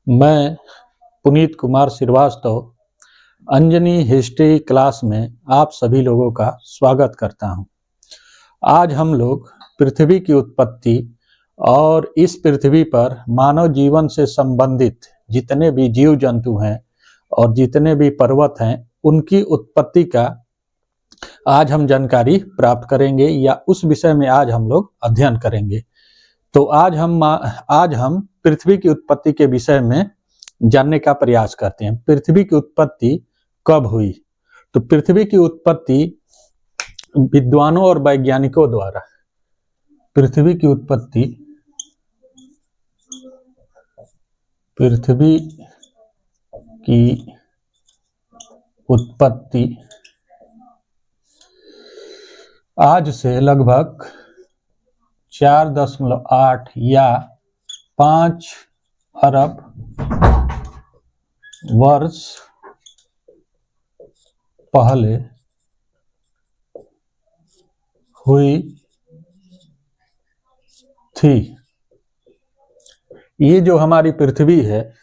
मैं Puneet Kumar Srivastava Anjani history class में आप सभी लोगों का स्वागत करता हूं। आज हम लोग पृथ्वी की उत्पत्ति और इस पृथ्वी पर मानव जीवन से संबंधित जितने भी जीव जंतु हैं और जितने भी पर्वत हैं उनकी उत्पत्ति का आज हम जानकारी प्राप्त करेंगे या उस विषय में आज हम लोग अध्ययन करेंगे। तो आज हम पृथ्वी की उत्पत्ति के विषय में जानने का प्रयास करते हैं। पृथ्वी की उत्पत्ति कब हुई? तो पृथ्वी की उत्पत्ति विद्वानों और वैज्ञानिकों द्वारा पृथ्वी की उत्पत्ति आज से लगभग 4.8 या 5 अरब वर्ष पहले हुई थी। ये जो हमारी पृथ्वी है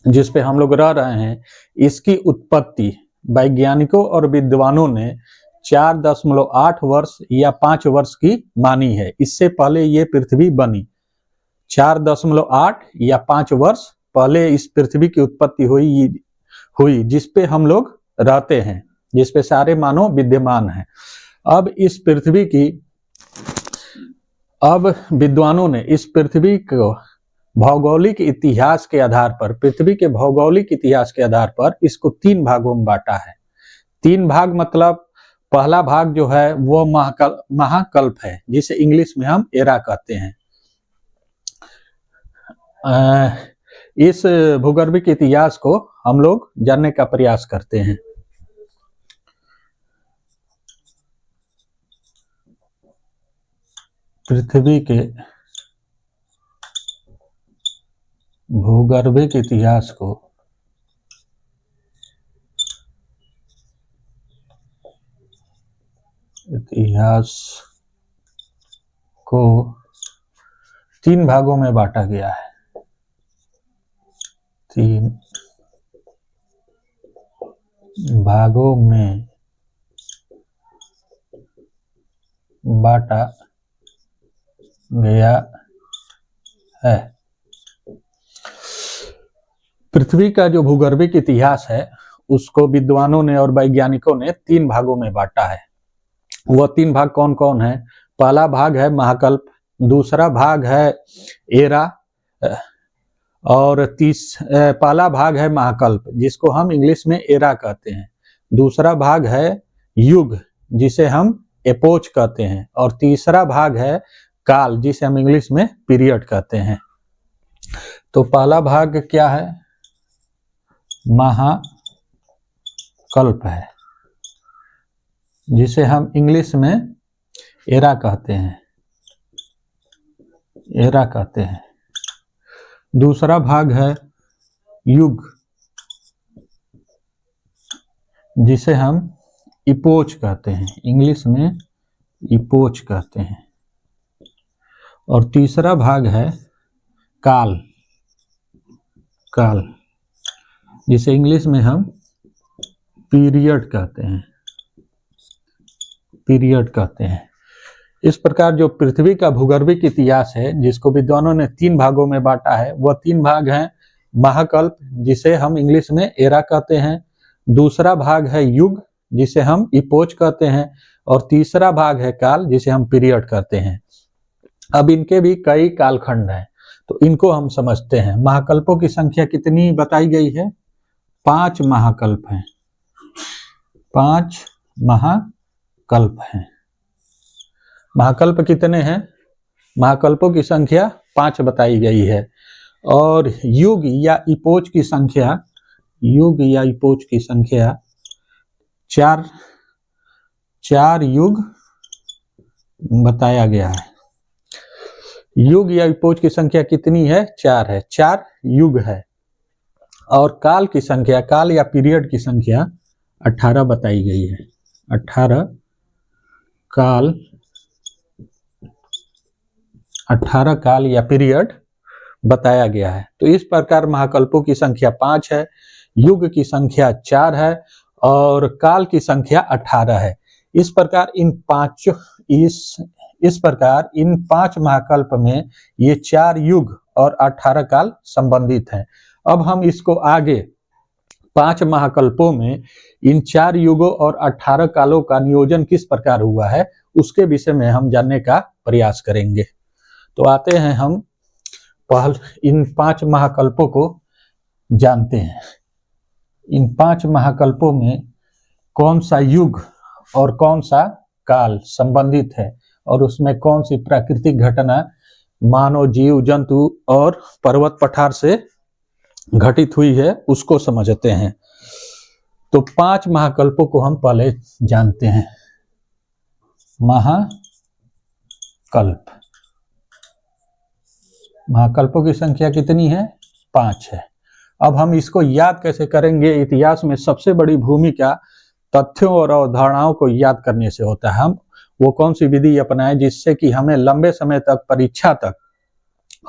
जिस पे हम लोग रह रहे हैं, इसकी उत्पत्ति वैज्ञानिकों और विद्वानों ने 4.8 वर्ष या 5 वर्ष की मानी है। इससे पहले ये पृथ्वी बनी। 4.8 या 5 वर्ष पहले इस पृथ्वी की उत्पत्ति हुई जिस पे हम लोग रहते हैं, जिस पे सारे मानव विद्यमान हैं। अब विद्वानों ने इस पृथ्वी को भौगोलिक इतिहास के आधार पर, पृथ्वी के भौगोलिक इतिहास के आधार पर इसको 3 भागों में बांटा है। 3 भाग मतलब पहला भाग जो है वो महाकल्प है, जिसे इंग्लिश में हम एरा कहते हैं। इस भूगर्भिक इतिहास को हम लोग जानने का प्रयास करते हैं। पृथ्वी के भूगर्भिक इतिहास को 3 भागों में बांटा गया है। 3 भागों में बांटा गया है। पृथ्वी का जो भूगर्भिक इतिहास है उसको विद्वानों ने और वैज्ञानिकों ने 3 भागों में बांटा है। वह 3 भाग कौन कौन है? पहला भाग है महाकल्प, दूसरा भाग है एरा और पहला भाग है महाकल्प जिसको हम इंग्लिश में एरा कहते हैं। दूसरा भाग है युग जिसे हम एपोच कहते हैं और तीसरा भाग है काल जिसे हम इंग्लिश में पीरियड कहते हैं। तो पहला भाग क्या है? महाकल्प है जिसे हम इंग्लिश में एरा कहते हैं। दूसरा भाग है युग जिसे हम इपोच कहते हैं, इंग्लिश में इपोच कहते हैं। और तीसरा भाग है काल जिसे इंग्लिश में हम पीरियड कहते हैं। इस प्रकार जो पृथ्वी का भूगर्भिक इतिहास है जिसको विद्वानों ने 3 भागों में बांटा है, वह 3 भाग हैं महाकल्प जिसे हम इंग्लिश में एरा कहते हैं, दूसरा भाग है युग जिसे हम इपोच कहते हैं और तीसरा भाग है काल जिसे हम पीरियड कहते हैं। अब इनके भी कई कालखंड हैं तो इनको हम समझते हैं। महाकल्पों की संख्या कितनी बताई गई है? 5 महाकल्प हैं। 5 महाकल्प हैं। महाकल्प कितने हैं? महाकल्पों की संख्या 5 बताई गई है। और युग या इपोच की संख्या 4 युग बताया गया है। युग या इपोच की संख्या कितनी है? 4 है। 4 युग है। और काल की संख्या, काल या पीरियड की संख्या 18 बताई गई है। 18 काल 18 काल या पीरियड बताया गया है। तो इस प्रकार महाकल्पों की संख्या 5 है, युग की संख्या 4 है और काल की संख्या 18 है। इस प्रकार इन 5 महाकल्प में ये 4 युग और 18 काल संबंधित हैं। अब हम इसको आगे 5 महाकल्पों में इन 4 युगों और 18 कालों का नियोजन किस प्रकार हुआ है उसके विषय में हम जानने का प्रयास करेंगे। तो आते हैं हम पहले इन 5 महाकल्पों को जानते हैं। इन 5 महाकल्पों में कौन सा युग और कौन सा काल संबंधित है और उसमें कौन सी प्राकृतिक घटना मानव, जीव जंतु और पर्वत पठार से घटित हुई है उसको समझते हैं। तो 5 महाकल्पों को हम पहले जानते हैं। महाकल्पों की संख्या कितनी है? 5 है। अब हम इसको याद कैसे करेंगे? इतिहास में सबसे बड़ी भूमिका तथ्यों और अवधारणाओं को याद करने से होता है। हम वो कौन सी विधि अपनाएं जिससे कि हमें लंबे समय तक, परीक्षा तक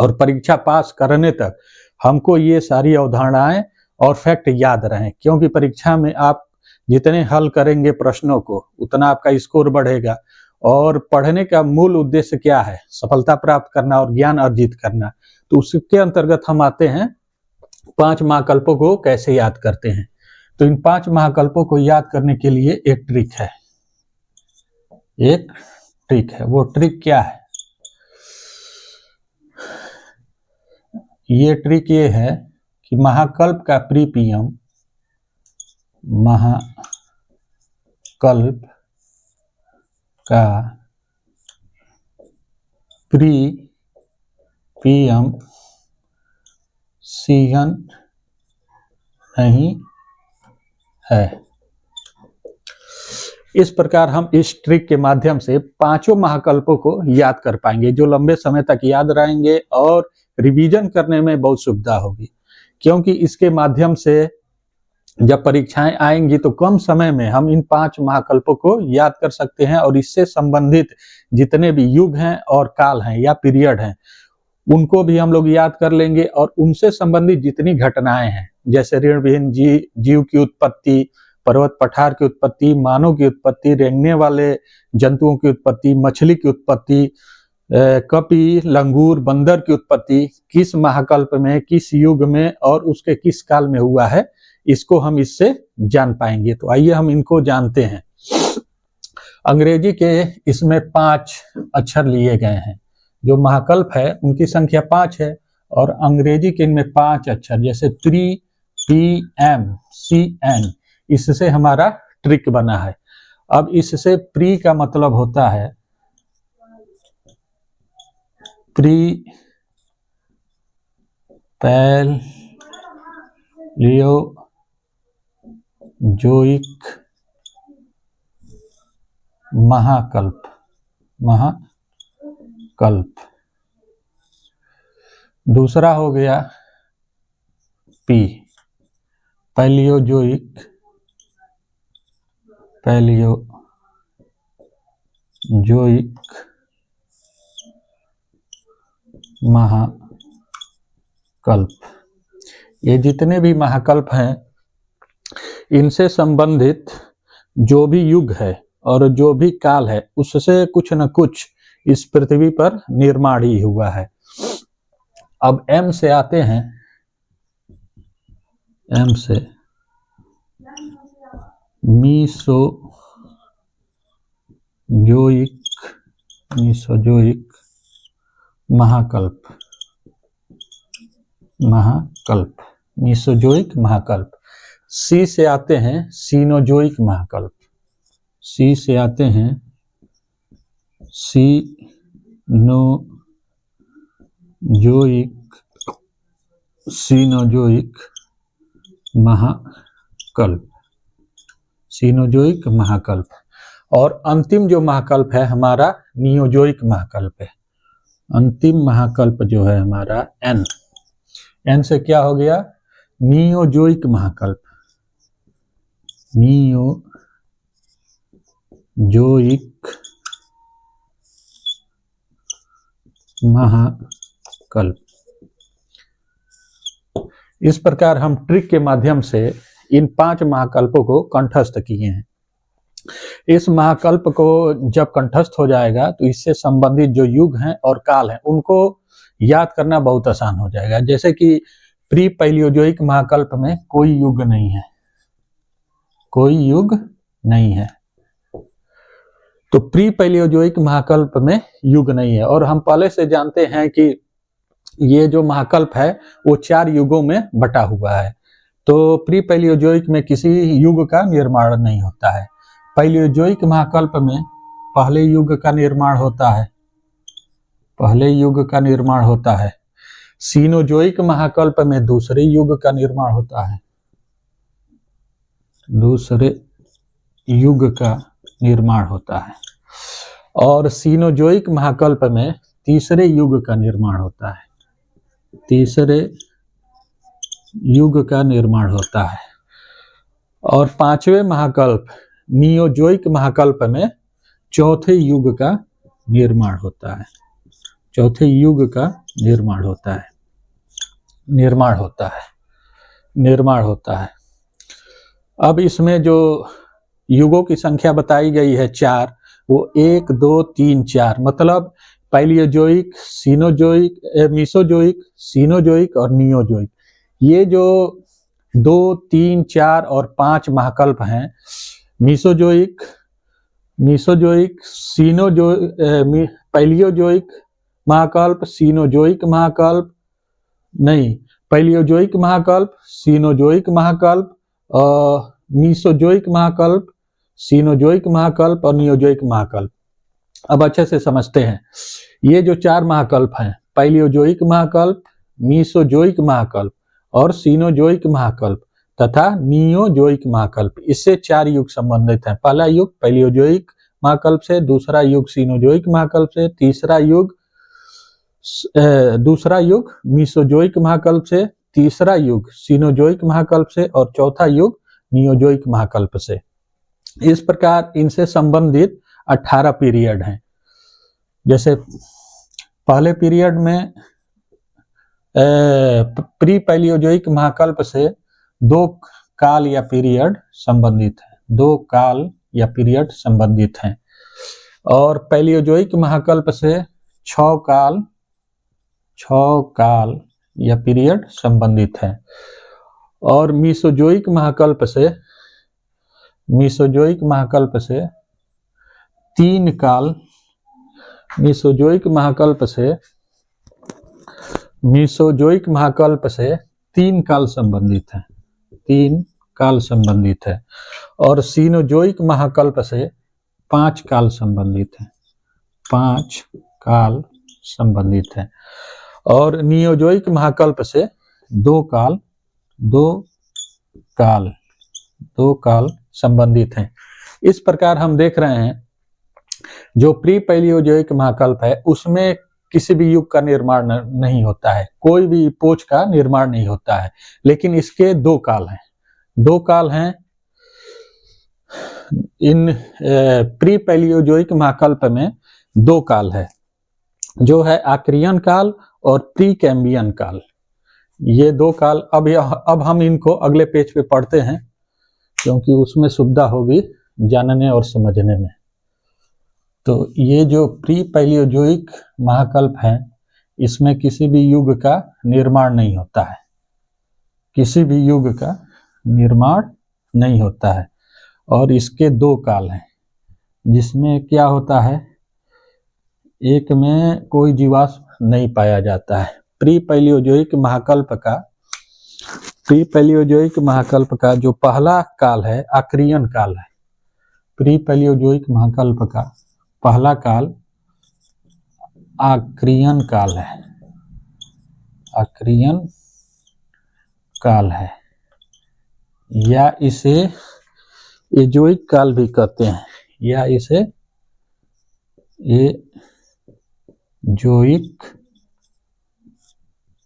और परीक्षा पास करने तक हमको ये सारी अवधारणाएं और फैक्ट याद रहें, क्योंकि परीक्षा में आप जितने हल करेंगे प्रश्नों को उतना आपका स्कोर बढ़ेगा। और पढ़ने का मूल उद्देश्य क्या है? सफलता प्राप्त करना और ज्ञान अर्जित करना। तो उसके अंतर्गत हम आते हैं 5 महाकल्पों को कैसे याद करते हैं। तो इन 5 महाकल्पों को याद करने के लिए एक ट्रिक है। वो ट्रिक क्या है? ये ट्रिक ये है कि महाकल्प का प्रीपियम, महाकल्प का प्रीपियम सीजन नहीं है। इस प्रकार हम इस ट्रिक के माध्यम से 5 महाकल्पों को याद कर पाएंगे, जो लंबे समय तक याद रहेंगे और रिवीजन करने में बहुत सुविधा होगी। क्योंकि इसके माध्यम से जब परीक्षाएं आएंगी तो कम समय में हम इन 5 महाकल्पों को याद कर सकते हैं और इससे संबंधित जितने भी युग हैं और काल हैं या पीरियड हैं उनको भी हम लोग याद कर लेंगे। और उनसे संबंधित जितनी घटनाएं हैं, जैसे ऋणविहीन जीव की उत्पत्ति, पर्वत पठार की उत्पत्ति, मानव की उत्पत्ति, रेंगने वाले जंतुओं की उत्पत्ति, मछली की उत्पत्ति, कपि, लंगूर, बंदर की उत्पत्ति किस महाकल्प में, किस युग में और उसके किस काल में हुआ है, इसको हम इससे जान पाएंगे। तो आइए हम इनको जानते हैं। अंग्रेजी के इसमें 5 अक्षर लिए गए हैं। जो महाकल्प है उनकी संख्या 5 है और अंग्रेजी के इनमें 5 अक्षर, जैसे 3, PM, CN, इससे हमारा ट्रिक बना है। अब इससे प्री का मतलब होता है प्री पैलियोजोइक महाकल्प। दूसरा हो गया पी, पैलियोजोइक महाकल्प। ये जितने भी महाकल्प हैं इनसे संबंधित जो भी युग है और जो भी काल है उससे कुछ न कुछ इस पृथ्वी पर निर्माण ही हुआ है। अब M से आते हैं। M से मीसोजोइक महाकल्प। मीसोजोइक महाकल्प। C से आते हैं सीनोजोइक महाकल्प। C से आते हैं सीनोजोइक महाकल्प। और अंतिम जो महाकल्प है हमारा नियोजोइक महाकल्प है। अंतिम महाकल्प जो है हमारा N से क्या हो गया? नियोजोइक महाकल्प। नियोजोइक महाकल्प। इस प्रकार हम ट्रिक के माध्यम से इन 5 महाकल्पों को कंठस्थ किए हैं। इस महाकल्प को जब कंठस्थ हो जाएगा तो इससे संबंधित जो युग हैं और काल हैं उनको याद करना बहुत आसान हो जाएगा। जैसे कि प्री पैलियोजोइक महाकल्प में कोई युग नहीं है, कोई युग नहीं है। तो प्री पैलियोजोइक महाकल्प में युग नहीं है, और हम पहले से जानते हैं कि ये जो महाकल्प है वो 4 युगों में बटा हुआ है। तो प्री पैलियोजोइक में किसी युग का निर्माण नहीं होता है। पैलियोजोइक महाकल्प में पहले युग का निर्माण होता है, पहले युग का निर्माण होता है। सीनोजोइक महाकल्प में दूसरे युग का निर्माण होता है, दूसरे युग का निर्माण होता है। और सीनोजोइक महाकल्प में तीसरे युग का निर्माण होता है, तीसरे युग का निर्माण होता है। और 5वें महाकल्प नियोजोइक महाकल्प में चौथे युग का निर्माण होता है, चौथे युग का निर्माण होता है, निर्माण होता है, निर्माण होता है। अब इसमें जो युगों की संख्या बताई गई है 4, वो 1, 2, 3, 4, मतलब पैलियोजोइक, सीनोजोइक, मीसोजोइक, सीनोजोइक और नियोजोइक। ये जो 2, 3, 4 और 5 महाकल्प हैं, मीसोजोइक, पैलियोजोइक महाकल्प, सीनोजोइक महाकल्प, नहीं, पैलियोजोइक महाकल्प, सीनोजोइक महाकल्प, मीसोजोइक महाकल्प, सीनोजोइक महाकल्प और नियोजोइक महाकल्प। अब अच्छे से समझते हैं। ये जो 4 महाकल्प हैं, पैलियोजोइक महाकल्प, मीसोजोइक महाकल्प और सीनोजोइक महाकल्प तथा नियोजोइक महाकल्प, इससे 4 युग संबंधित हैं। पहला युग पैलियोजोइक महाकल्प से, दूसरा युग सीनोजोइक महाकल्प से, दूसरा युग मीसोजोइक महाकल्प से, तीसरा युग सीनोजोइक महाकल्प से और चौथा युग नियोजोइक महाकल्प से। इस प्रकार इनसे संबंधित 18 पीरियड हैं। जैसे पहले पीरियड में प्री पैलियोजोइक महाकल्प से 2 काल या पीरियड संबंधित है, 2 काल या पीरियड संबंधित हैं। और पैलियोजोइक महाकल्प से 6 काल या पीरियड संबंधित है। और मीसोजोइक महाकल्प से 3 काल, मीसोजोइक महाकल्प से 3 काल संबंधित है, 3 काल संबंधित है। और सीनोजोइक महाकल्प से 5 काल संबंधित है, 5 काल संबंधित है। और नियोजोइक महाकल्प से 2 काल संबंधित हैं। इस प्रकार हम देख रहे हैं जो प्री पैलियोजोइक महाकल्प है उसमें किसी भी युग का निर्माण नहीं होता है, कोई भी पोच का निर्माण नहीं होता है। लेकिन इसके 2 काल हैं, 2 काल हैं। इन प्री पैलियोजोइक महाकल्प में 2 काल है, जो है आक्रियन काल और प्री कैम्बियन काल। ये 2 काल अब हम इनको अगले पेज पे पढ़ते हैं, क्योंकि उसमें सुविधा होगी जानने और समझने में। तो ये जो प्री पैलियोजोइक महाकल्प है, इसमें किसी भी युग का निर्माण नहीं होता है, किसी भी युग का निर्माण नहीं होता है। और इसके 2 काल हैं, जिसमें क्या होता है, एक में कोई जीवाश्म नहीं पाया जाता है। प्री पैलियोजोइक महाकल्प का जो पहला काल है आक्रियन काल है। प्री पैलियोजोइक महाकल्प का पहला काल आक्रियन काल है, आक्रियन काल है, या इसे एजोइक काल भी कहते हैं, या इसे एजोइक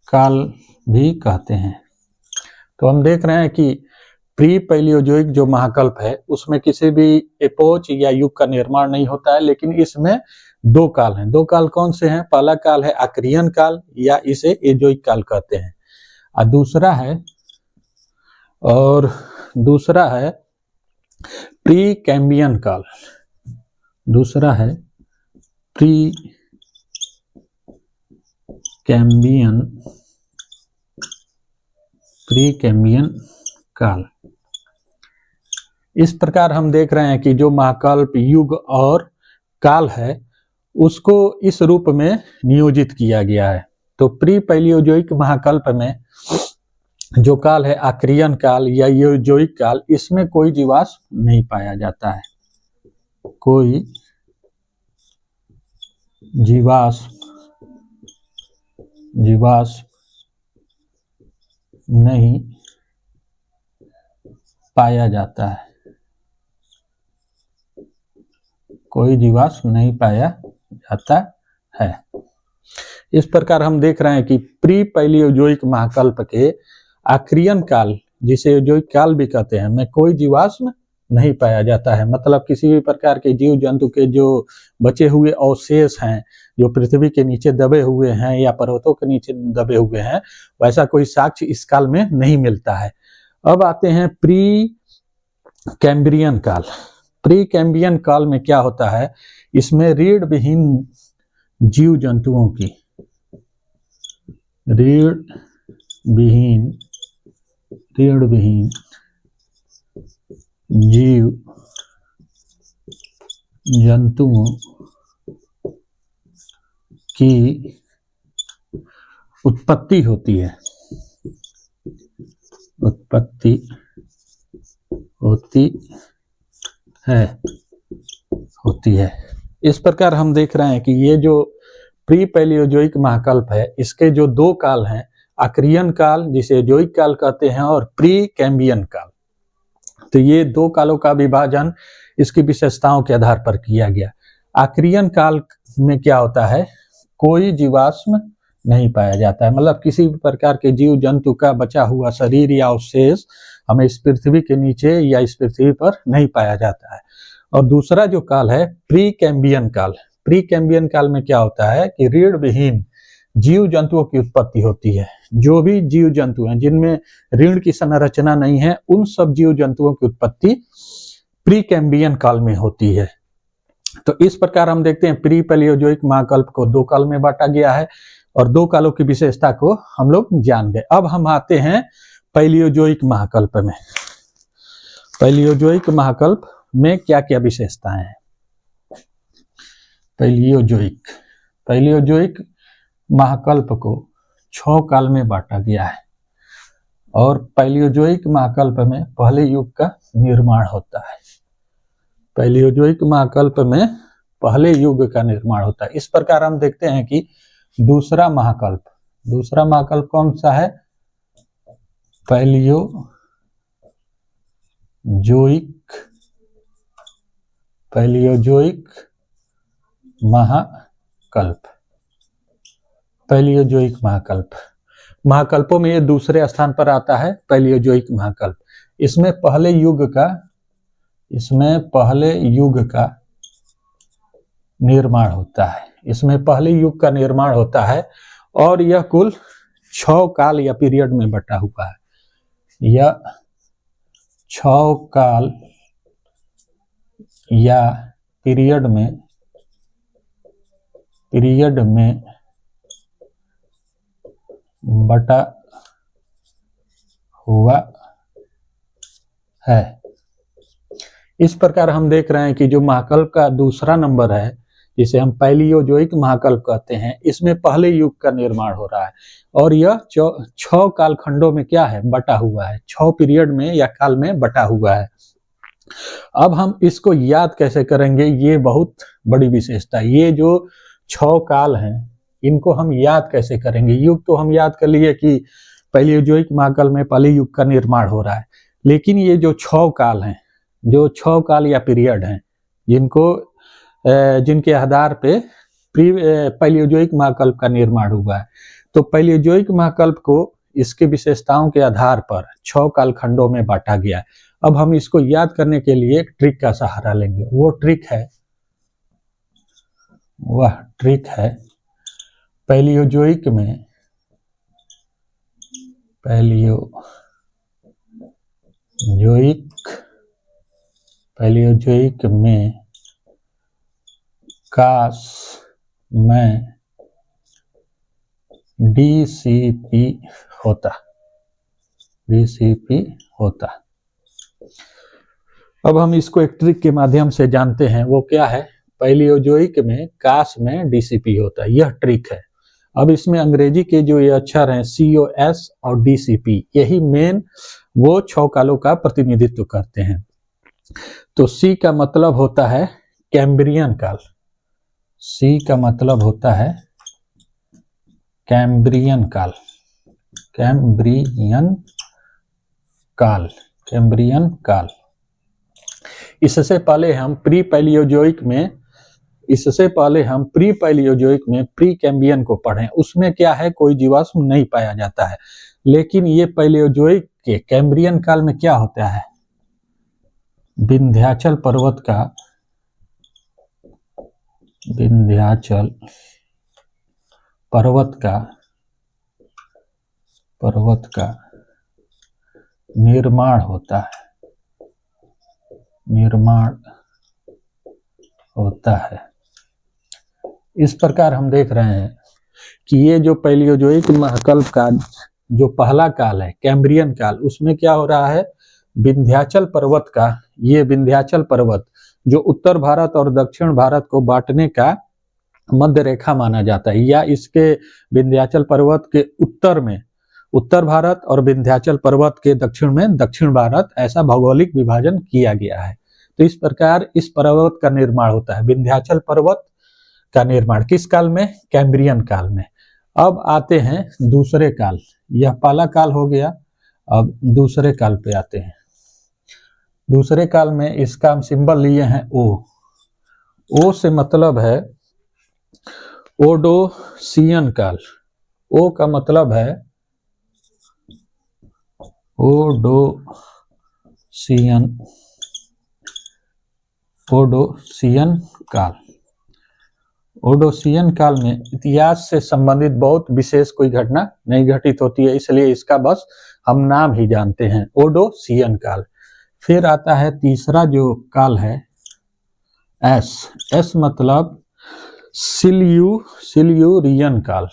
काल भी कहते हैं। तो हम देख रहे हैं कि प्री पैलियोजोइक जो महाकल्प है उसमें किसी भी एपोच या युग का निर्माण नहीं होता है, लेकिन इसमें 2 काल हैं। 2 काल कौन से हैं? पहला काल है आक्रियन काल, या इसे एजोइक काल कहते हैं। और दूसरा है प्री कैम्बियन काल। दूसरा है प्री कैम्बियन काल। इस प्रकार हम देख रहे हैं कि जो महाकल्प, युग और काल है उसको इस रूप में नियोजित किया गया है। तो प्री पैलियोजोइक महाकल्प में जो काल है आक्रियन काल या योजोइक काल, इसमें कोई जीवाश्म नहीं पाया जाता है, कोई जीवाश्म नहीं पाया जाता है, कोई जीवाश्म नहीं पाया जाता है। इस प्रकार हम देख रहे हैं कि प्री पैलियोजोइक महाकल्प के आक्रियन काल, जिसे योजोइक काल भी कहते हैं, में कोई जीवाश्म नहीं पाया जाता है। मतलब किसी भी प्रकार के जीव जंतु के जो बचे हुए अवशेष हैं, जो पृथ्वी के नीचे दबे हुए हैं या पर्वतों के नीचे दबे हुए हैं, वैसा कोई साक्ष्य इस काल में नहीं मिलता है। अब आते हैं प्री कैम्ब्रियन काल। प्री कैम्ब्रियन काल में क्या होता है, इसमें रीढ़ विहीन जीव जंतुओं की, रीढ़ विहीन जीव जंतुओं की उत्पत्ति होती है, होती है। इस प्रकार हम देख रहे हैं कि ये जो प्री पैलियोजोइक महाकल्प है, इसके जो दो काल हैं, आक्रियन काल जिसे योजोइक काल कहते हैं और प्री कैम्बियन काल, तो ये दो कालों का विभाजन इसकी विशेषताओं के आधार पर किया गया। आक्रियन काल में क्या होता है, कोई जीवाश्म नहीं पाया जाता है, मतलब किसी भी प्रकार के जीव जंतु का बचा हुआ शरीर या अवशेष हमें इस पृथ्वी के नीचे या इस पृथ्वी पर नहीं पाया जाता है। और दूसरा जो काल है प्री कैम्बियन काल। प्री कैम्बियन काल में क्या होता है कि रीढ़ विहीन जीव जंतुओं की उत्पत्ति होती है। जो भी जीव जंतु हैं जिनमें रीढ़ की संरचना नहीं है, उन सब जीव जंतुओं की उत्पत्ति प्री कैम्बियन काल में होती है। तो इस प्रकार हम देखते हैं प्री पैलियोजोइक महाकल्प को दो काल में बांटा गया है और दो कालों की विशेषता को हम लोग जान गए। अब हम आते हैं पैलियोजोइक महाकल्प में। पैलियोजोइक महाकल्प में क्या क्या विशेषताएं हैं। पैलियोजोइक महाकल्प को 6 काल में बांटा गया है और पैलियोजोइक महाकल्प में पहले युग का निर्माण होता है। पैलियोजोइक महाकल्प में पहले युग का निर्माण होता है। इस प्रकार हम देखते हैं कि दूसरा महाकल्प कौन सा है, पैलियोजोइक महाकल्पों में ये दूसरे स्थान पर आता है पैलियोजोइक महाकल्प। इसमें पहले युग का निर्माण होता है और यह कुल 6 काल या पीरियड में बटा हुआ है। यह 6 काल या पीरियड में बटा हुआ है। इस प्रकार हम देख रहे हैं कि जो महाकल्प का दूसरा नंबर है, जिसे हम पैलियोजोइक महाकल्प कहते हैं, इसमें पहले युग का निर्माण हो रहा है और यह 6 कालखंडों में क्या है, बटा हुआ है, 6 पीरियड में या काल में बटा हुआ है। अब हम इसको याद कैसे करेंगे, ये बहुत बड़ी विशेषता है। ये जो 6 काल हैं इनको हम याद कैसे करेंगे। युग तो हम याद कर लिए कि पैलियोजोइक महाकल्प में पहले युग का निर्माण हो रहा है, लेकिन ये जो 6 काल हैं, जो 6 काल या पीरियड हैं, जिनके आधार पे पैलियोजोइक महाकल्प का निर्माण हुआ है, तो पैलियोजोइक महाकल्प को इसके विशेषताओं के आधार पर 6 कालखंडों में बांटा गया है। अब हम इसको याद करने के लिए एक ट्रिक का सहारा लेंगे। वह ट्रिक है पैलियोजोइक में पैलियोजोइक में काश में डीसीपी होता। अब हम इसको एक ट्रिक के माध्यम से जानते हैं, वो क्या है? पैलियोजोइक में काश में डीसीपी होता है, यह ट्रिक है। अब इसमें अंग्रेजी के जो ये अक्षर हैं COS और DCP, यही मेन वो 6 कालों का प्रतिनिधित्व करते हैं। तो C का मतलब होता है कैम्ब्रियन काल, C का मतलब होता है कैम्ब्रियन काल। इससे पहले हम प्री पैलियोजोइक में प्री कैम्ब्रियन को पढ़े, उसमें क्या है, कोई जीवाश्म नहीं पाया जाता है। लेकिन ये पैलियोजोइक के कैम्ब्रियन काल में क्या होता है, विंध्याचल पर्वत का निर्माण होता है। इस प्रकार हम देख रहे हैं कि ये जो पैलियोजोइक महाकल्प का जो पहला काल है, कैम्ब्रियन काल, उसमें क्या हो रहा है, विंध्याचल पर्वत जो उत्तर भारत और दक्षिण भारत को बांटने का मध्य रेखा माना जाता है, या इसके विंध्याचल पर्वत के उत्तर में उत्तर भारत और विंध्याचल पर्वत के दक्षिण में दक्षिण भारत, ऐसा भौगोलिक विभाजन किया गया है। तो इस प्रकार इस पर्वत का निर्माण होता है। विंध्याचल पर्वत का निर्माण किस काल में? कैम्ब्रियन काल में। अब आते हैं दूसरे काल, यह पहला काल हो गया। अब दूसरे काल पे आते हैं। दूसरे काल में इसका हम सिंबल लिए हैं ओ से मतलब है ओडोसियन काल। ओ का मतलब है ओडोसियन काल। ओडोसियन काल में इतिहास से संबंधित बहुत विशेष कोई घटना नहीं घटित होती है, इसलिए इसका बस हम नाम ही जानते हैं, ओडोसियन काल। फिर आता है तीसरा जो काल है एस मतलब सिल्यूरियन काल।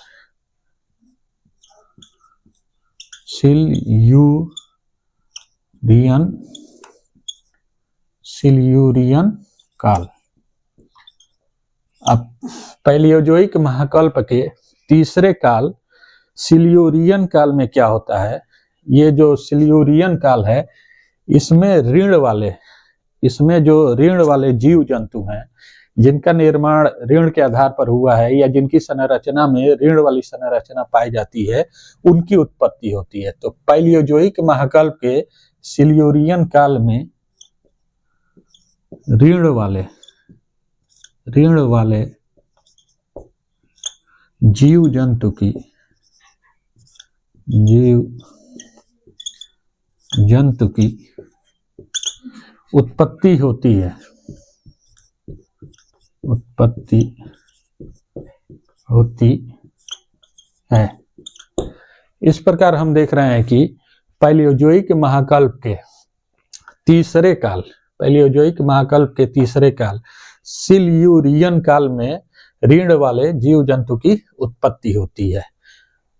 सिल्यूरियन काल। अब पैलियोजोइक महाकल्प के तीसरे काल सिल्यूरियन काल में क्या होता है, ये जो सिल्यूरियन काल है, इसमें जो ऋण वाले जीव जंतु हैं, जिनका निर्माण ऋण के आधार पर हुआ है या जिनकी संरचना में ऋण वाली संरचना पाई जाती है, उनकी उत्पत्ति होती है। तो पैलियोजोइक महाकल्प के सिल्यूरियन काल में ऋण वाले जीव जंतु की उत्पत्ति होती है। इस प्रकार हम देख रहे हैं कि पैलियोजोइक महाकल्प के तीसरे काल सिल्यूरियन काल में ऋण वाले जीव जंतु की उत्पत्ति होती है।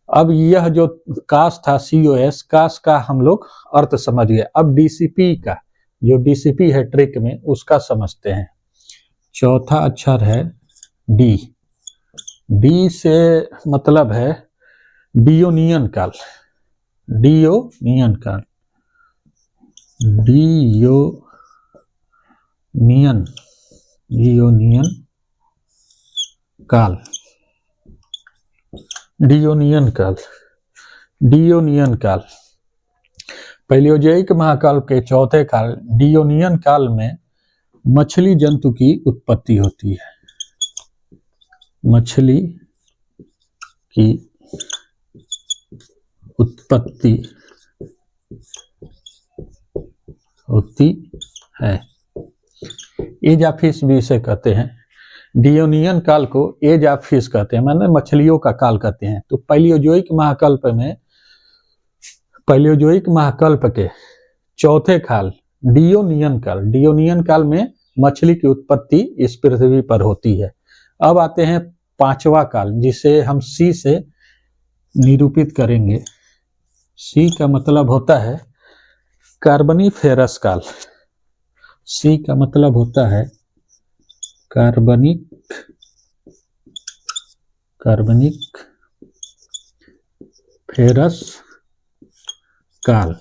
अब यह जो काश था COS, काश का हम लोग अर्थ समझ गए। अब DCP का जो DCP है ट्रिक में, उसका समझते हैं। चौथा अक्षर है D से मतलब है डियोनियन काल। डियोनियन काल पैलियोजोइक महाकाल के चौथे काल डियोनियन काल में मछली जंतु की उत्पत्ति होती है। मछली की उत्पत्ति होती है। एज ऑफ फिश भी इसे कहते हैं। डियोनियन काल को एज ऑफ फिश कहते हैं, माने मछलियों का काल कहते हैं। तो पैलियोजोइक महाकल्प में पैलियोजोइक महाकल्प के चौथे काल डियोनियन काल में मछली की उत्पत्ति इस पृथ्वी पर होती है। अब आते हैं पांचवा काल, जिसे हम सी से निरूपित करेंगे। सी का मतलब होता है कार्बनीफेरस काल। सी का मतलब होता है कार्बनिक फेरस काल।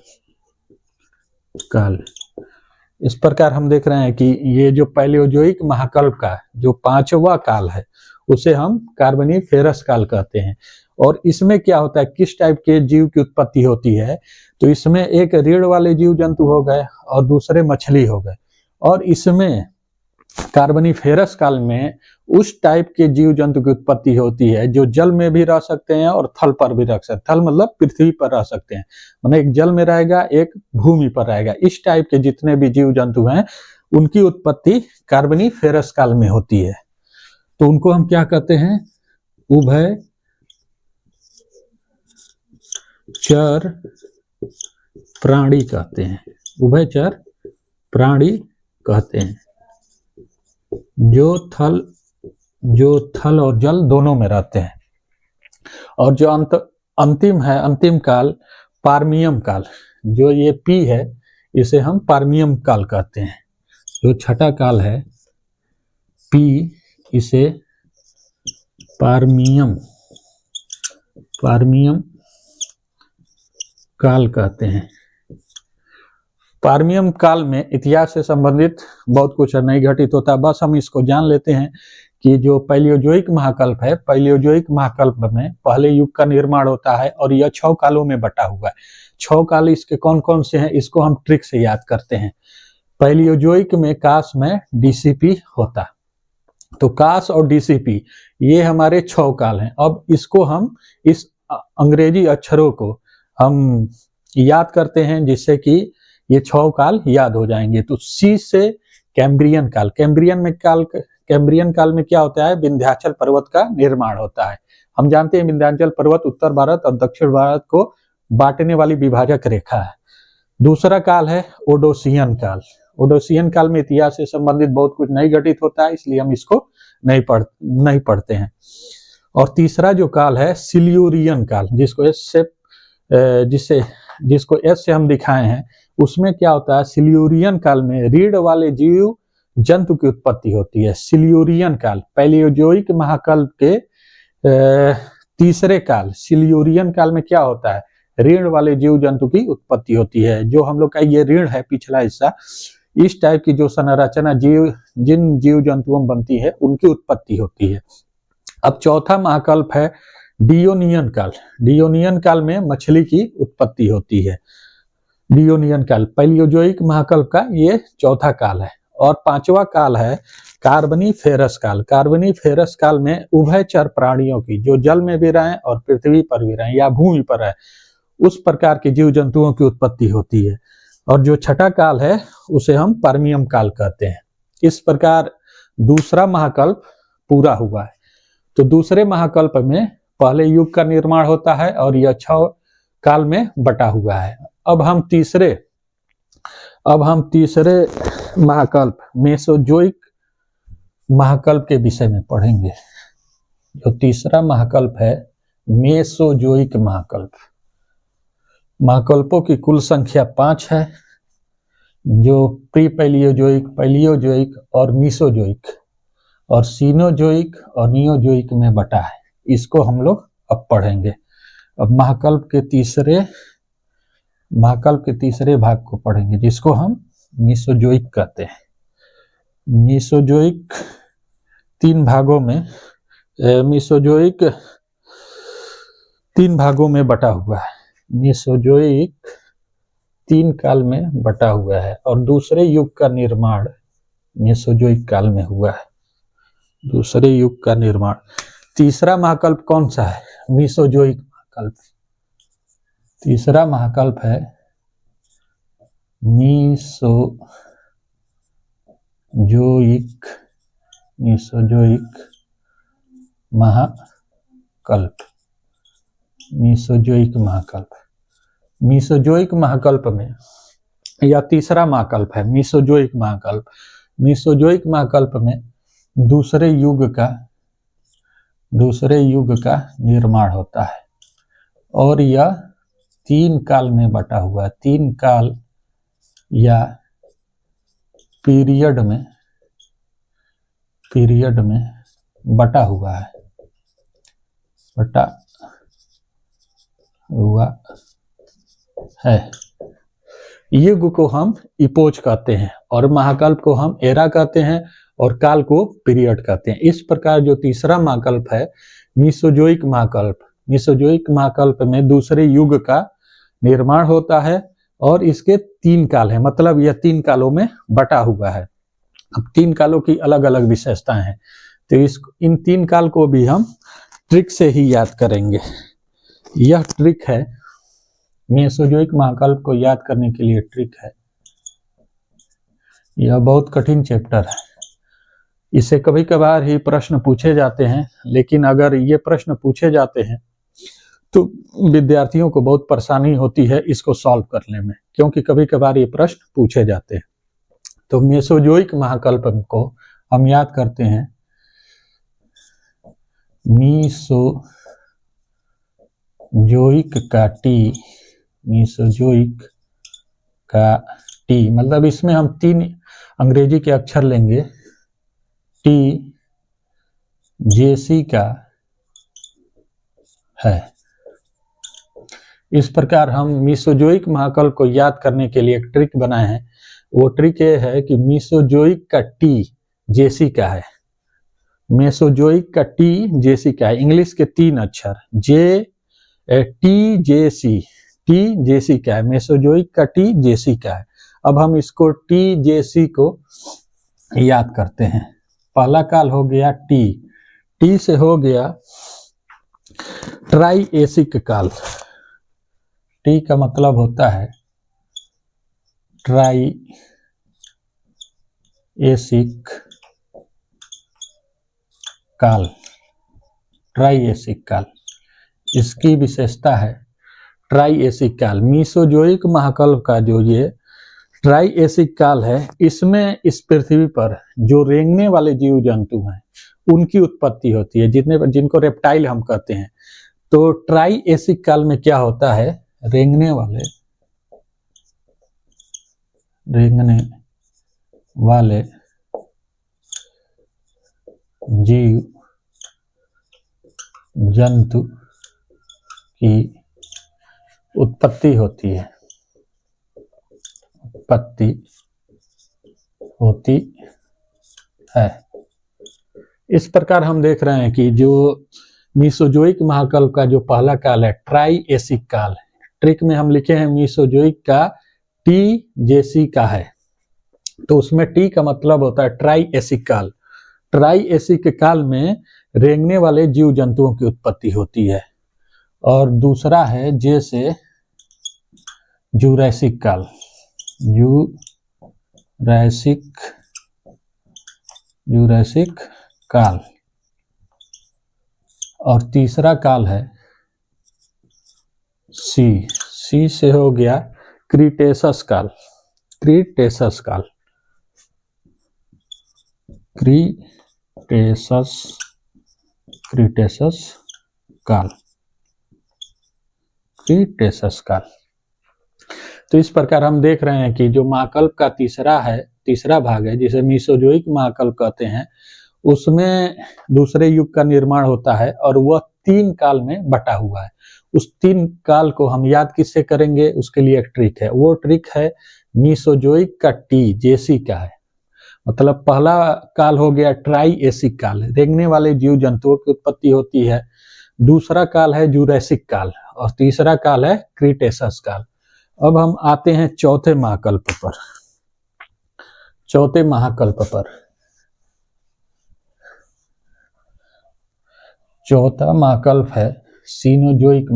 इस प्रकार हम देख रहे हैं कि ये जो पैलियोजोइक महाकल्प का जो पांचवा काल है उसे हम कार्बनीफेरस काल कहते हैं। और इसमें क्या होता है, किस टाइप के जीव की उत्पत्ति होती है, तो इसमें एक रीढ़ वाले जीव जंतु हो गए और दूसरे मछली हो गए। और इसमें कार्बनीफेरस काल में उस टाइप के जीव जंतु की उत्पत्ति होती है जो जल में भी रह सकते हैं और थल पर भी रह सकते हैं। थल मतलब पृथ्वी पर रह सकते हैं, मतलब एक जल में रहेगा, एक भूमि पर रहेगा। इस टाइप के जितने भी जीव जंतु हैं उनकी उत्पत्ति कार्बनीफेरस काल में होती है। तो उनको हम क्या कहते हैं, उभयचर प्राणी कहते हैं। उभयचर प्राणी कहते हैं जो थल और जल दोनों में रहते हैं। और जो अंतिम काल पार्मियम काल, जो ये पी है इसे हम पार्मियम काल कहते हैं। जो छठा काल है पी, इसे पार्मियम काल कहते हैं। पार्मियम काल में इतिहास से संबंधित बहुत कुछ नहीं घटित होता, बस हम इसको जान लेते हैं कि जो पैलियोजोइक महाकल्प है, पैलियोजोइक महाकल्प में पहले युग का निर्माण होता है और यह 6 कालों में बटा हुआ है। 6 काल इसके कौन कौन से हैं, इसको हम ट्रिक से याद करते हैं। पैलियोजोइक में कास में डीसीपी होता, तो कास और डीसीपी ये हमारे 6 काल हैं। अब इसको हम इस अंग्रेजी अक्षरों को हम याद करते हैं जिससे कि ये 6 काल याद हो जाएंगे। तो सी से कैम्ब्रियन काल। कैम्ब्रियन काल में क्या होता है, विंध्याचल पर्वत का निर्माण होता है। हम जानते हैं विंध्याचल पर्वत उत्तर भारत और दक्षिण भारत को बांटने वाली विभाजक रेखा है। दूसरा काल है ओडोसियन काल। ओडोसियन काल में इतिहास से संबंधित बहुत कुछ नहीं घटित होता है, इसलिए हम इसको नहीं पढ़ते हैं। और तीसरा जो काल है सिल्यूरियन काल, जिसको एस से हम दिखाए हैं, उसमें क्या होता है, सिल्यूरियन काल में रीढ़ वाले जीव जंतु की उत्पत्ति होती है। सिल्यूरियन काल पैलियोजोइक महाकल्प के तीसरे काल सिल्यूरियन काल में क्या होता है, रीढ़ वाले जीव जंतु की उत्पत्ति होती है। जो हम लोग का ये रीढ़ है पिछला हिस्सा, इस टाइप की जो संरचना जिन जीव जंतुओं में बनती है उनकी उत्पत्ति होती है। अब चौथा महाकल्प है डियोनियन काल। डियोनियन काल में मछली की उत्पत्ति होती है। डियोनियन काल पैलियोजोइक महाकल्प का ये चौथा काल है। और पांचवा काल है कार्बनीफेरस काल। कार्बनीफेरस काल में उभयचर प्राणियों की, जो जल में भी रहें और पृथ्वी पर भी रहें या भूमि पर रहे, उस प्रकार के जीव जंतुओं की उत्पत्ति होती है। और जो छठा काल है उसे हम पर्मियम काल कहते हैं। इस प्रकार दूसरा महाकल्प पूरा हुआ है। तो दूसरे महाकल्प में पहले युग का निर्माण होता है और यह 6 काल में बटा हुआ है। अब हम तीसरे महाकल्प मेसोजोइक महाकल्प के विषय में पढ़ेंगे। जो तीसरा महाकल्प है मेसोजोइक महाकल्प। महाकल्पों की कुल संख्या 5 है, जो प्री पैलियोजोइक, पैलियोजोइक और मीसोजोइक और सीनोजोइक और नियोजोइक में बटा है। इसको हम लोग अब पढ़ेंगे। अब महाकल्प के तीसरे भाग को पढ़ेंगे, जिसको हम मीसोजोइक कहते हैं। मीसोजोइक 3 भागों में बटा हुआ है। मीसोजोइक 3 काल में बटा हुआ है और दूसरे युग का निर्माण मीसोजोइक काल में हुआ है। दूसरे युग का निर्माण। तीसरा महाकल्प कौन सा है, मीसोजोइक महाकल्प। तीसरा महाकल्प है मीसोजोइक महाकल्प। मीसोजोइक महाकल्प। मीसोजोइक महाकल्प में, यह तीसरा महाकल्प है मीसोजोइक महाकल्प। मीसोजोइक महाकल्प में दूसरे युग का निर्माण होता है और यह 3 काल में बटा हुआ है। 3 काल या पीरियड में बटा हुआ है। युग को हम इपोज कहते हैं और महाकल्प को हम एरा कहते हैं और काल को पीरियड कहते हैं। इस प्रकार जो तीसरा महाकल्प है मीसोजोइक महाकल्प, मीसोजोइक महाकल्प में दूसरे युग का निर्माण होता है और इसके 3 काल हैं, मतलब यह 3 कालों में बटा हुआ है। अब 3 कालों की अलग अलग विशेषताएं हैं, तो इन 3 काल को भी हम ट्रिक से ही याद करेंगे। यह ट्रिक है, मेसोजोइक महाकल्प को याद करने के लिए ट्रिक है। यह बहुत कठिन चैप्टर है, इसे कभी कभार ही प्रश्न पूछे जाते हैं, लेकिन अगर ये प्रश्न पूछे जाते हैं तो विद्यार्थियों को बहुत परेशानी होती है इसको सॉल्व करने में, क्योंकि कभी कभार ये प्रश्न पूछे जाते हैं। तो मेसोजोइक महाकल्प को हम याद करते हैं मीसोजोइक का टी, मतलब इसमें हम 3 अंग्रेजी के अक्षर लेंगे, टी जेसी का है। इस प्रकार हम मीसोजोइक महाकल्प को याद करने के लिए एक ट्रिक बनाए हैं। वो ट्रिक ये है कि मीसोजोइक का टी जेसी का है। मेसोजोइक का टी जेसी का है, इंग्लिश के 3 अक्षर टी जेसी का है, मेसोजोइक का टी जेसी का है। अब हम इसको टी जेसी को याद करते हैं। पहला काल हो गया टी से हो गया ट्राइएसिक काल। टी का मतलब होता है ट्राइएसिक काल, इसकी विशेषता है ट्राइएसिक काल। मीसोजोइक महाकल्प का जो ये ट्राइएसिक काल है, इसमें इस पृथ्वी पर जो रेंगने वाले जीव जंतु हैं उनकी उत्पत्ति होती है, जिनको रेप्टाइल हम कहते हैं। तो ट्राइएसिक काल में क्या होता है, रेंगने वाले जीव जंतु की उत्पत्ति होती है। इस प्रकार हम देख रहे हैं कि जो मीसोजोइक महाकल्प का जो पहला काल है ट्राइएसिक काल, ट्रिक में हम लिखे हैं मीसोजोइक का टी जेसी का है, तो उसमें टी का मतलब होता है ट्राइएसिक काल। ट्राइएसिक काल में रेंगने वाले जीव जंतुओं की उत्पत्ति होती है। और दूसरा है जैसे जुरैसिक काल, और तीसरा काल है सी से हो गया क्रीटेसस काल। तो इस प्रकार हम देख रहे हैं कि जो महाकल्प का तीसरा भाग है, जिसे मीसोजोइक महाकल्प कहते हैं, उसमें दूसरे युग का निर्माण होता है और वह 3 काल में बटा हुआ है। उस 3 काल को हम याद किससे करेंगे, उसके लिए एक ट्रिक है। वो ट्रिक है मीसोजोइक का टी जेसी का है, मतलब पहला काल हो गया ट्राइएसिक काल, रेंगने वाले जीव जंतुओं की उत्पत्ति होती है। दूसरा काल है जुरैसिक काल और तीसरा काल है क्रीटेसस काल। अब हम आते हैं चौथे महाकल्प पर। चौथा महाकल्प है सीनोजोइक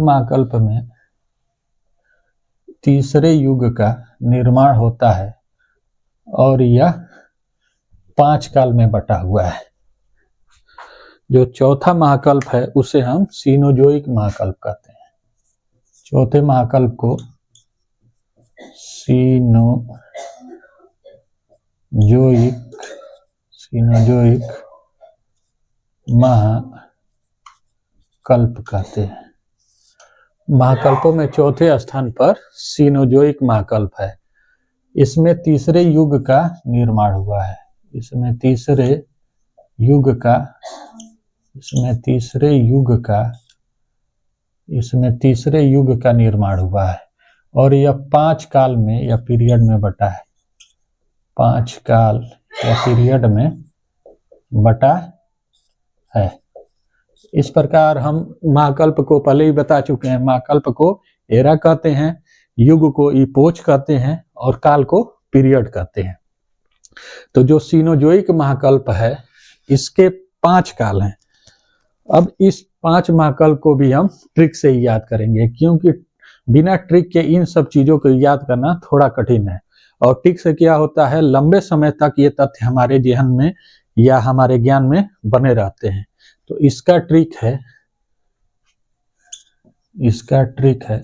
महाकल्प में तीसरे युग का निर्माण होता है और यह 5 काल में बटा हुआ है। जो चौथा महाकल्प है उसे हम सीनोजोइक महाकल्प कहते हैं। चौथे महाकल्प को सीनोजोइक महाकल्प कहते हैं। महाकल्पों में चौथे स्थान पर सीनोजोइक महाकल्प है। इसमें तीसरे युग का निर्माण हुआ है। इसमें तीसरे युग का निर्माण हुआ है और यह 5 काल में या पीरियड में बटा है। 5 काल या पीरियड में बटा है। इस प्रकार हम महाकल्प को पहले ही बता चुके हैं। महाकल्प को एरा कहते हैं, युग को इपोच कहते हैं और काल को पीरियड कहते हैं। तो जो सीनोजोइक महाकल्प है इसके 5 काल हैं। अब इस 5 महाकल्प को भी हम ट्रिक से ही याद करेंगे, क्योंकि बिना ट्रिक के इन सब चीजों को याद करना थोड़ा कठिन है। और ट्रिक से क्या होता है, लंबे समय तक ये तथ्य हमारे जेहन में या हमारे ज्ञान में बने रहते हैं। तो इसका ट्रिक है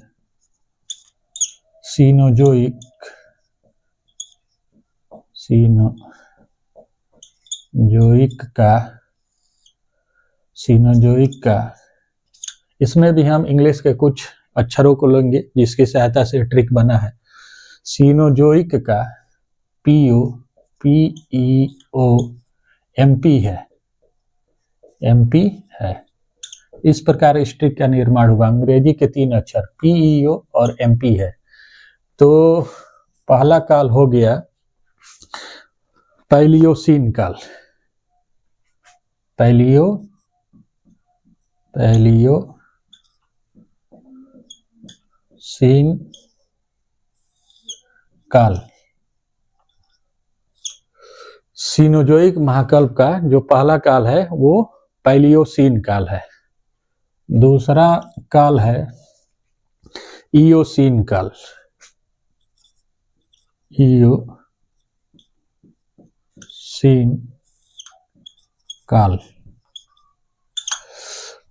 सीनोजोइक का इसमें भी हम इंग्लिश के कुछ अक्षरों को लेंगे जिसकी सहायता से ट्रिक बना है। सीनोजोइक का PEO MP है। इस प्रकार इस ट्रिक का निर्माण हुआ। अंग्रेजी के 3 अक्षर PEO और MP है। तो पहला काल हो गया पैलियोसीन काल। पैलियोसीन काल। सीनोजोइक महाकल्प का जो पहला काल है वो पैलियोसीन काल है। दूसरा काल है इयोसीन काल।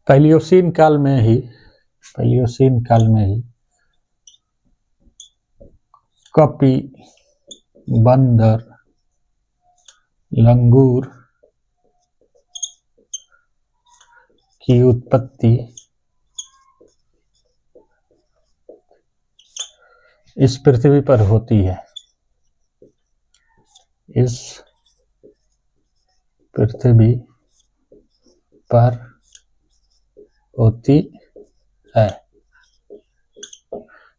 पैलियोसीन काल में ही कपि, बंदर, लंगूर की उत्पत्ति इस पृथ्वी पर होती है। इस पृथ्वी पर होती है।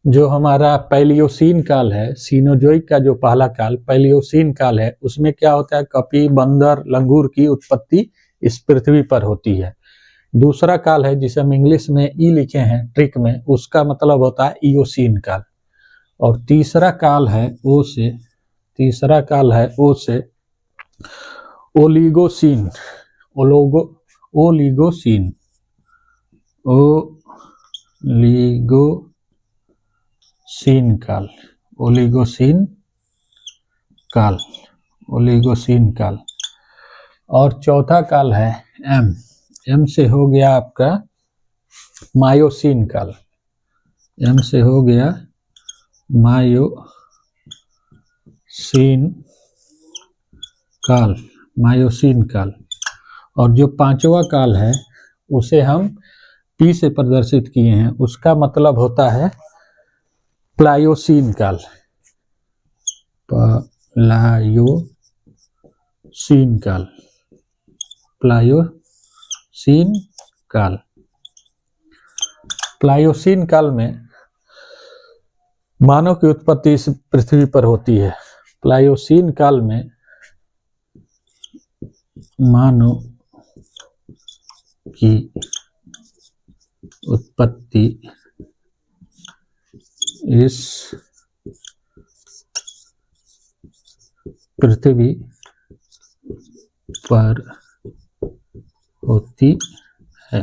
जो हमारा पैलियोसीन काल है, सीनोजोइक का जो पहला काल पैलियोसीन काल है, उसमें क्या होता है, कपि, बंदर, लंगूर की उत्पत्ति इस पृथ्वी पर होती है। दूसरा काल है जिसे हम इंग्लिश में ई लिखे हैं ट्रिक में, उसका मतलब होता है इयोसीन काल। और तीसरा काल है ओ से ओलिगोसीन काल। और चौथा काल है एम से हो गया आपका मायोसीन काल। मायोसीन काल। और जो 5वां काल है उसे हम P से प्रदर्शित किए हैं, उसका मतलब होता है प्लायोसीन काल। प्लायोसीन काल में मानव की उत्पत्ति इस पृथ्वी पर होती है। प्लायोसीन काल में मानव की उत्पत्ति इस पृथ्वी पर होती है।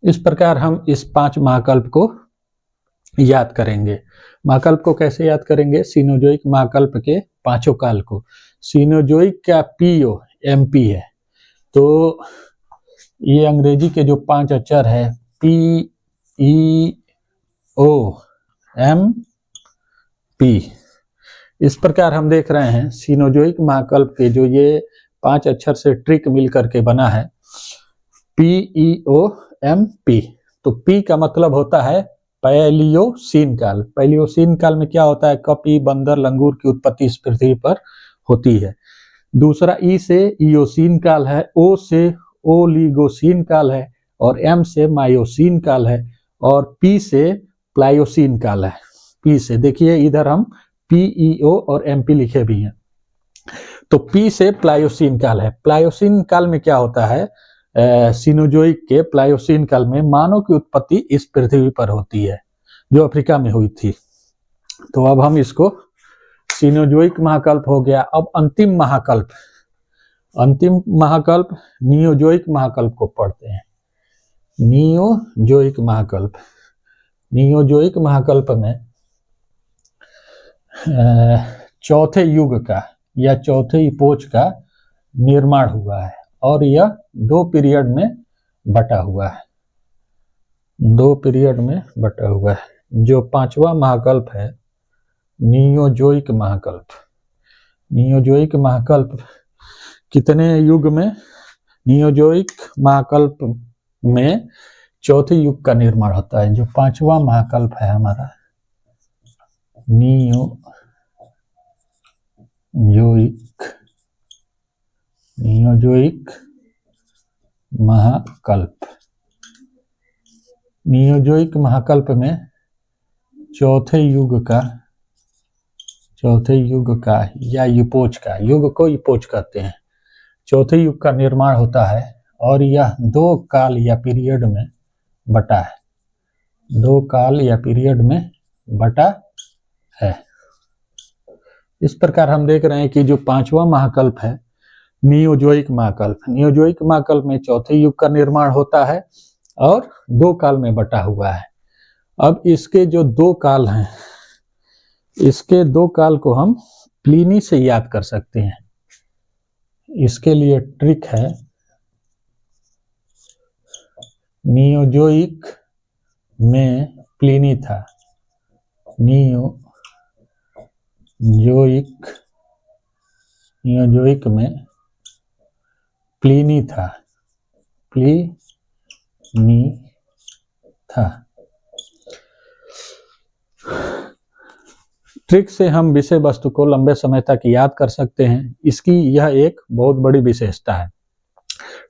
इस प्रकार हम इस 5 महाकल्प को याद करेंगे। महाकल्प को कैसे याद करेंगे? सीनोजोइक महाकल्प के 5 काल को। सीनोजोइक का PO MP है, तो ये अंग्रेजी के जो 5 अक्षर है PEO एम पी। इस प्रकार हम देख रहे हैं सीनोजोइक महाकल्प के जो ये 5 अक्षर से ट्रिक मिल करके बना है PEOMP। तो पी का मतलब होता है पैलियोसीन काल। पैलियोसीन काल में क्या होता है, कपी, बंदर, लंगूर की उत्पत्ति इस पृथ्वी पर होती है। दूसरा ई से इयोसीन काल है, ओ से ओलिगोसीन काल है, और एम से मायोसीन काल है, और पी से प्लायोसीन काल है। पी से देखिए इधर हम PEO और MP लिखे भी हैं। तो पी से प्लायोसीन काल है। प्लायोसीन काल में क्या होता है, सीनोजोइक के प्लायोसीन काल में मानव की उत्पत्ति इस पृथ्वी पर होती है जो अफ्रीका में हुई थी। तो अब हम इसको सीनोजोइक महाकल्प हो गया। अब अंतिम महाकल्प नियोजोइक महाकल्प को पढ़ते हैं। नियोजोइक महाकल्प में चौथे युग का या चौथे इपोच का निर्माण हुआ है और यह 2 पीरियड में बटा हुआ है। 2 पीरियड में बटा हुआ है। जो 5वां महाकल्प है नियोजोइक महाकल्प। नियोजोइक महाकल्प कितने युग में? नियोजोइक महाकल्प में चौथे युग का निर्माण होता है। जो 5वां महाकल्प है हमारा नियोजोइक महाकल्प। नियोजोइक महाकल्प में चौथे युग का या इपोच का, युग को इपोच कहते हैं, चौथे युग का निर्माण होता है और यह 2 काल या पीरियड में बटा है। 2 काल या पीरियड में बटा है। इस प्रकार हम देख रहे हैं कि जो 5वां महाकल्प है नियोजोइक महाकल्प में चौथे युग का निर्माण होता है और 2 काल में बटा हुआ है। अब इसके जो 2 काल हैं, इसके 2 काल को हम प्लिनी से याद कर सकते हैं। इसके लिए ट्रिक है, नियोजोइक में प्लिनी था, नियोजोइक में प्लिनी था। ट्रिक से हम विषय वस्तु को लंबे समय तक याद कर सकते हैं। इसकी यह एक बहुत बड़ी विशेषता है।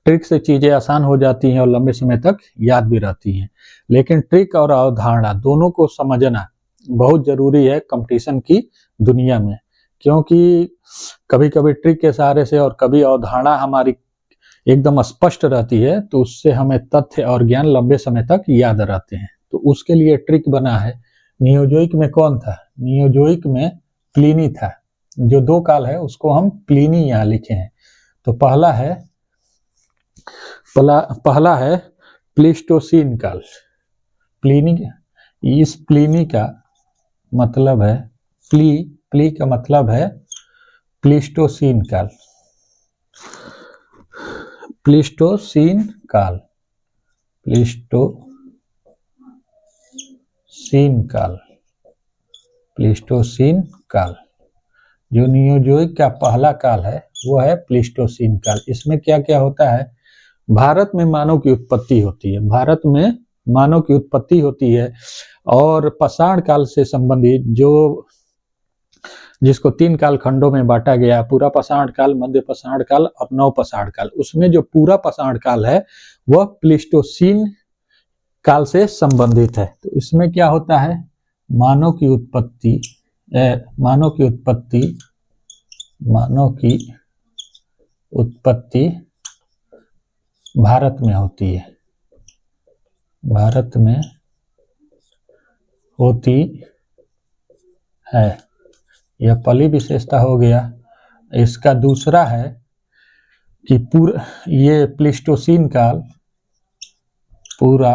ट्रिक से चीजें आसान हो जाती हैं और लंबे समय तक याद भी रहती हैं। लेकिन ट्रिक और अवधारणा दोनों को समझना बहुत जरूरी है कंपटीशन की दुनिया में, क्योंकि कभी कभी ट्रिक के सहारे से और कभी अवधारणा हमारी एकदम स्पष्ट रहती है तो उससे हमें तथ्य और ज्ञान लंबे समय तक याद रहते हैं। तो उसके लिए ट्रिक बना है। नियोजोइक में कौन था? नियोजोइक में प्लिनी था। जो 2 काल है उसको हम प्लिनी यहाँ लिखे हैं। तो पहला है प्लीस्टोसीन काल। इस प्लिनी का मतलब है प्ली का मतलब है प्लीस्टोसीन काल। प्लीस्टोसीन काल जो नियोजोइक का पहला काल है वो है प्लीस्टोसीन काल। इसमें क्या क्या होता है? भारत में मानव की उत्पत्ति होती है और पाषाण काल से संबंधित जिसको 3 काल खंडों में बांटा गया, पूरा पाषाण काल, मध्य पाषाण काल और नव पाषाण काल। उसमें जो पूरा पाषाण काल है वह प्लीस्टोसीन काल से संबंधित है। तो इसमें क्या होता है? मानव की उत्पत्ति भारत में होती है। यह पहली विशेषता हो गया। इसका दूसरा है कि ये प्लीस्टोसीन काल पूरा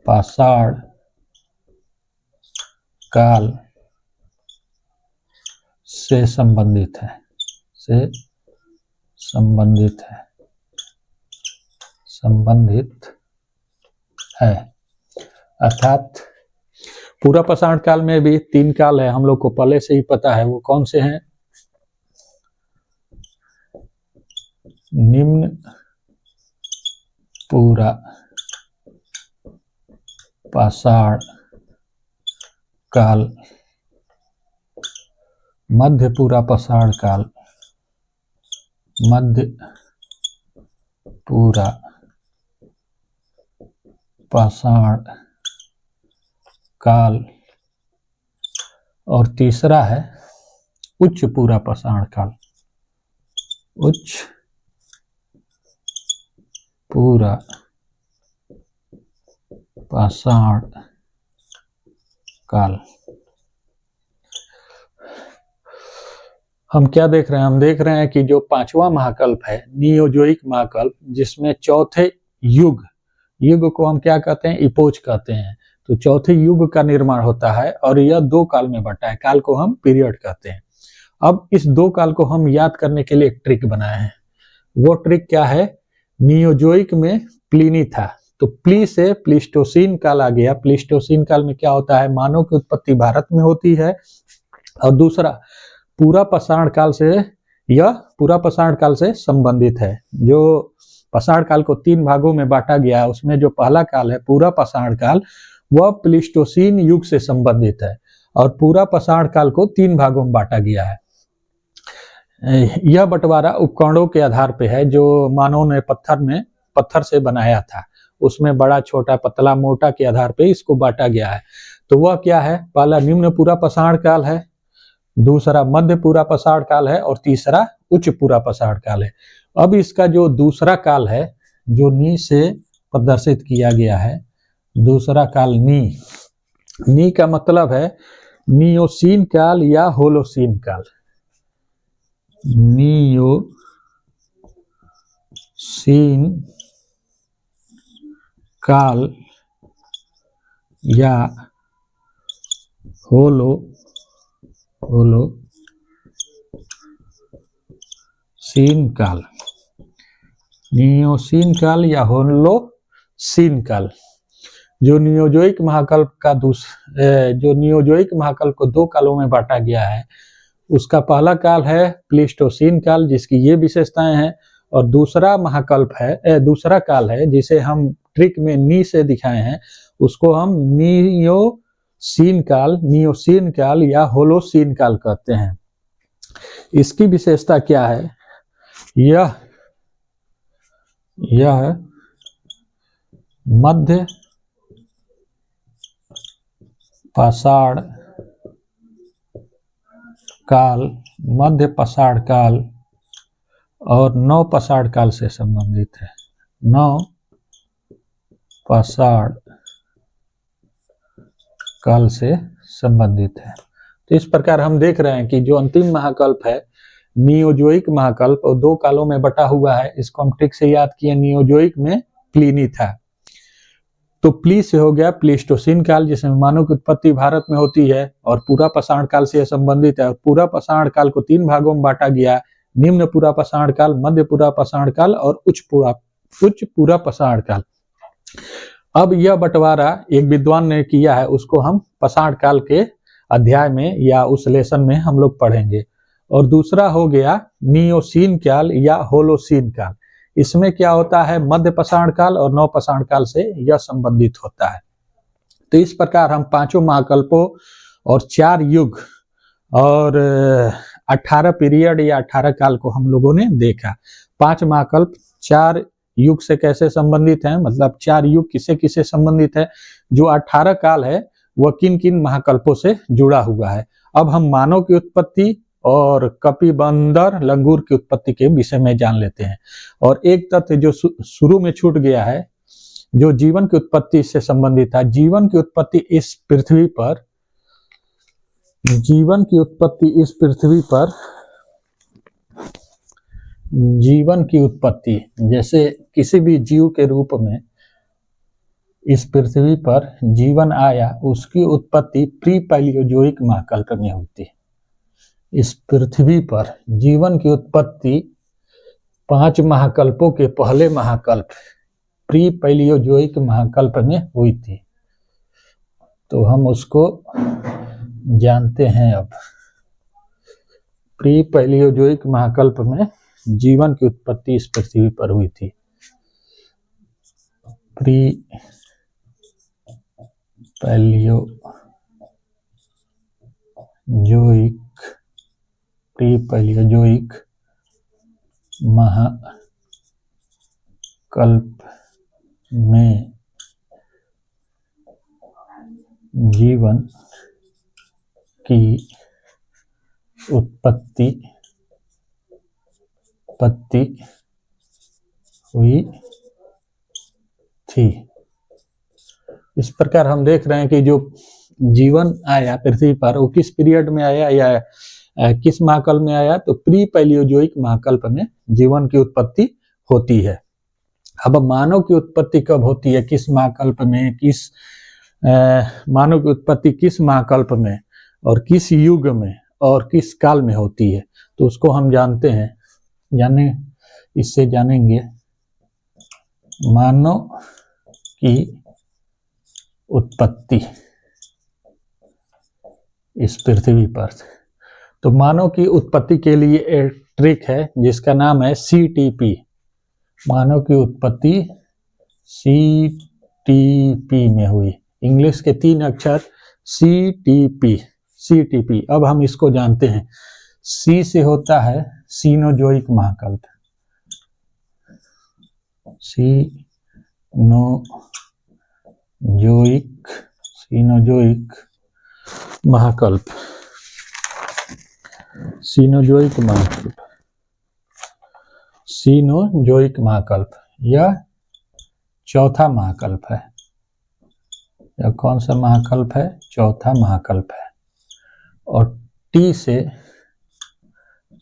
पाषाण काल से संबंधित है। अर्थात पूरा पाषाण काल में भी 3 काल है, हम लोग को पहले से ही पता है। वो कौन से हैं? निम्न पूरा पाषाण काल, मध्य पूरा पाषाण काल, मध्य पूरा पाषाण काल, और तीसरा है उच्च पूरा पाषाण काल, उच्च पूरा पाषाण काल। हम क्या देख रहे हैं? हम देख रहे हैं कि जो 5वां महाकल्प है नियोजोइक महाकल्प, जिसमें चौथे युग को हम क्या कहते हैं? इपोज कहते हैं। तो चौथे युग का निर्माण होता है और यह 2 काल में बंटा है। काल को हम पीरियड कहते हैं। अब इस 2 काल को हम याद करने के लिए एक ट्रिक बनाए हैं। वो ट्रिक क्या है? नियोजोइक में प्लिनी था, तो प्ली से प्लीस्टोसीन काल आ गया। प्लीस्टोसीन काल में क्या होता है? मानव की उत्पत्ति भारत में होती है। और दूसरा पूरा पाषाण काल से, यह पूरा पाषाण काल से संबंधित है। जो पाषाण काल को 3 भागों में बांटा गया है, उसमें जो पहला काल है पूरा पाषाण काल, वह प्लीस्टोसीन युग से संबंधित है। और पूरा पाषाण काल को 3 भागों में बांटा गया है। यह बंटवारा उपकरणों के आधार पे है जो मानव ने पत्थर से बनाया था। उसमें बड़ा, छोटा, पतला, मोटा के आधार पे इसको बांटा गया है। तो वह क्या है? पहला निम्न पूरा पाषाण काल है, दूसरा मध्य पूरा पाषाण काल है, और तीसरा उच्च पूरा पाषाण काल है। अब इसका जो दूसरा काल है, जो नी से प्रदर्शित किया गया है, दूसरा काल नी का मतलब है नियोसीन काल या होलोसीन काल। नियोसीन काल या होलोसीन काल, नियोसीन काल या होलोसीन काल। जो नियोजोइक महाकल्प को 2 कालों में बांटा गया है, उसका पहला काल है प्लीस्टोसीन काल, जिसकी ये विशेषताएं हैं। और दूसरा काल है जिसे हम ट्रिक में नी से दिखाए हैं, उसको हम नियोसीन काल या होलोसीन काल कहते हैं। इसकी विशेषता क्या है? यह मध्य पाषाण काल और नव पाषाण काल से संबंधित है। नव पाषाण काल से संबंधित है। तो इस प्रकार हम देख रहे हैं कि जो अंतिम महाकल्प है नियोजोइक महाकल्प, और 2 कालों में बटा हुआ है। इसको हम ट्रिक से याद किए। नियोजोइक में प्लिनी था, तो प्ली से हो गया प्लीस्टोसीन काल, जिसमें मानव की उत्पत्ति भारत में होती है, और पूरा पाषाण काल से संबंधित है। और पूरा पाषाण काल को 3 भागों में बांटा गया, निम्न पूरा पाषाण काल, मध्य पूरा पाषाण काल और उच्च पूरा पाषाण काल। अब यह बंटवारा एक विद्वान ने किया है, उसको हम पाषाण काल के अध्याय में या उस लेसन में हम लोग पढ़ेंगे। और दूसरा हो गया नियोसीन काल या होलोसीन काल। इसमें क्या होता है? मध्य पाषाण काल और नव पाषाण काल से यह संबंधित होता है। तो इस प्रकार हम 5 महाकल्पों और 4 युग और 18 पीरियड या 18 काल को हम लोगों ने देखा। 5 महाकल्प 4 युग से कैसे संबंधित हैं, मतलब 4 युग किसे किसे संबंधित है। जो 18 काल है वह किन किन महाकल्पों से जुड़ा हुआ है। अब हम मानव की उत्पत्ति और कपिबंदर लंगूर की उत्पत्ति के विषय में जान लेते हैं। और एक तथ्य जो शुरू में छूट गया है, जो जीवन की उत्पत्ति से संबंधित है। जीवन की उत्पत्ति इस पृथ्वी पर जैसे किसी भी जीव के रूप में इस पृथ्वी पर जीवन आया, उसकी उत्पत्ति प्री पैलियोजोइक महाकल्प में होती है। इस पृथ्वी पर जीवन की उत्पत्ति 5 महाकल्पों के पहले महाकल्प प्री पैलियोजोइक महाकल्प में हुई थी। तो हम उसको जानते हैं अब। प्री पैलियोजोइक महाकल्प में जीवन की उत्पत्ति इस पृथ्वी पर हुई थी। प्री पैलियोजोइक महाकल्प में जीवन की उत्पत्ति हुई थी। इस प्रकार हम देख रहे हैं कि जो जीवन आया पृथ्वी पर वो किस पीरियड में आया या किस महाकल्प में आया, तो प्री पैलियोजोइक महाकल्प में जीवन की उत्पत्ति होती है। अब मानव की उत्पत्ति कब होती है, किस महाकल्प में, मानव की उत्पत्ति किस महाकल्प में और किस युग में और किस काल में होती है, तो उसको हम जानते हैं। इससे जानेंगे मानव की उत्पत्ति इस पृथ्वी पर। तो मानव की उत्पत्ति के लिए एक ट्रिक है जिसका नाम है CTP। मानव की उत्पत्ति CTP में हुई। इंग्लिश के 3 अक्षर CTP। अब हम इसको जानते हैं। C से होता है सीनोजोइक महाकल्प, सीनोजोइक महाकल्प। सीनोजोइक महाकल्प यह चौथा महाकल्प है। यह कौन सा महाकल्प है? चौथा महाकल्प है। और T से